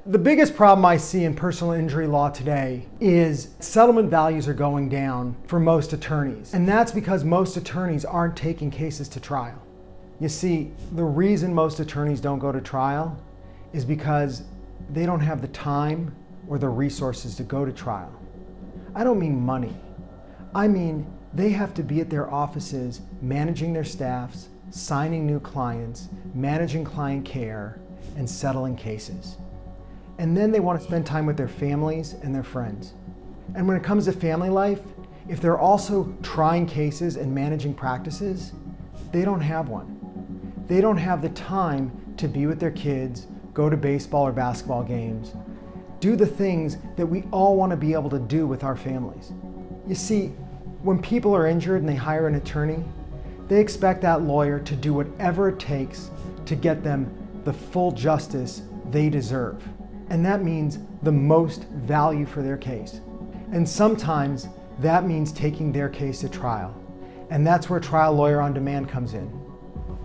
The biggest problem I see in personal injury law today is settlement values are going down for most attorneys. And that's because most attorneys aren't taking cases to trial. You see, the reason most attorneys don't go to trial is because they don't have the time or the resources to go to trial. I don't mean money. I mean they have to be at their offices managing their staffs, signing new clients, managing client care, and settling cases. And then they want to spend time with their families and their friends. And when it comes to family life, if they're also trying cases and managing practices, they don't have one. They don't have the time to be with their kids, go to baseball or basketball games, do the things that we all want to be able to do with our families. You see, when people are injured and they hire an attorney, they expect that lawyer to do whatever it takes to get them the full justice they deserve. And that means the most value for their case. And sometimes that means taking their case to trial. And that's where Trial Lawyer on Demand comes in.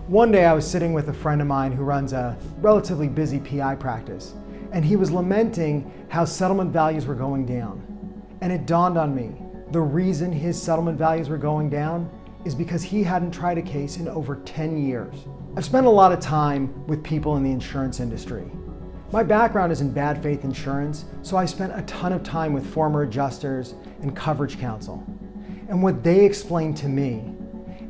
One day I was sitting with a friend of mine who runs a relatively busy PI practice, and he was lamenting how settlement values were going down. And it dawned on me, the reason his settlement values were going down is because he hadn't tried a case in over 10 years. I've spent a lot of time with people in the insurance industry. My background is in bad faith insurance, so I spent a ton of time with former adjusters and coverage counsel. And what they explained to me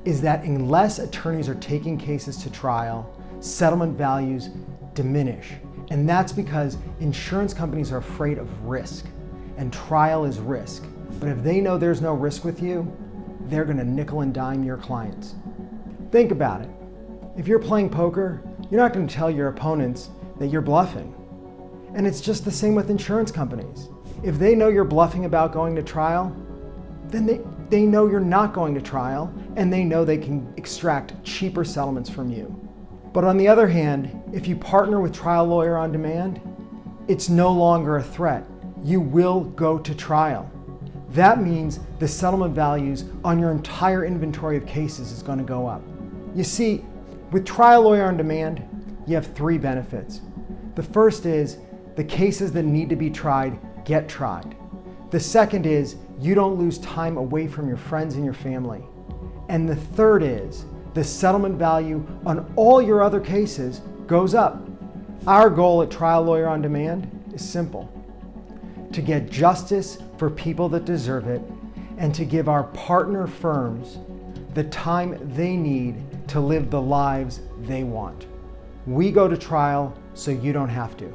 is that unless attorneys are taking cases to trial, settlement values diminish. And that's because insurance companies are afraid of risk, and trial is risk. But if they know there's no risk with you, they're gonna nickel and dime your clients. Think about it. If you're playing poker, you're not gonna tell your opponents that you're bluffing. And it's just the same with insurance companies. If they know you're bluffing about going to trial, then they know you're not going to trial, and they know they can extract cheaper settlements from you. But on the other hand, if you partner with Trial Lawyer on Demand, it's no longer a threat. You will go to trial. That means the settlement values on your entire inventory of cases is going to go up. You see, with Trial Lawyer on Demand, you have 3 benefits. The first is the cases that need to be tried get tried. The second is you don't lose time away from your friends and your family. And the third is the settlement value on all your other cases goes up. Our goal at Trial Lawyer on Demand is simple: to get justice for people that deserve it, and to give our partner firms the time they need to live the lives they want. We go to trial so you don't have to.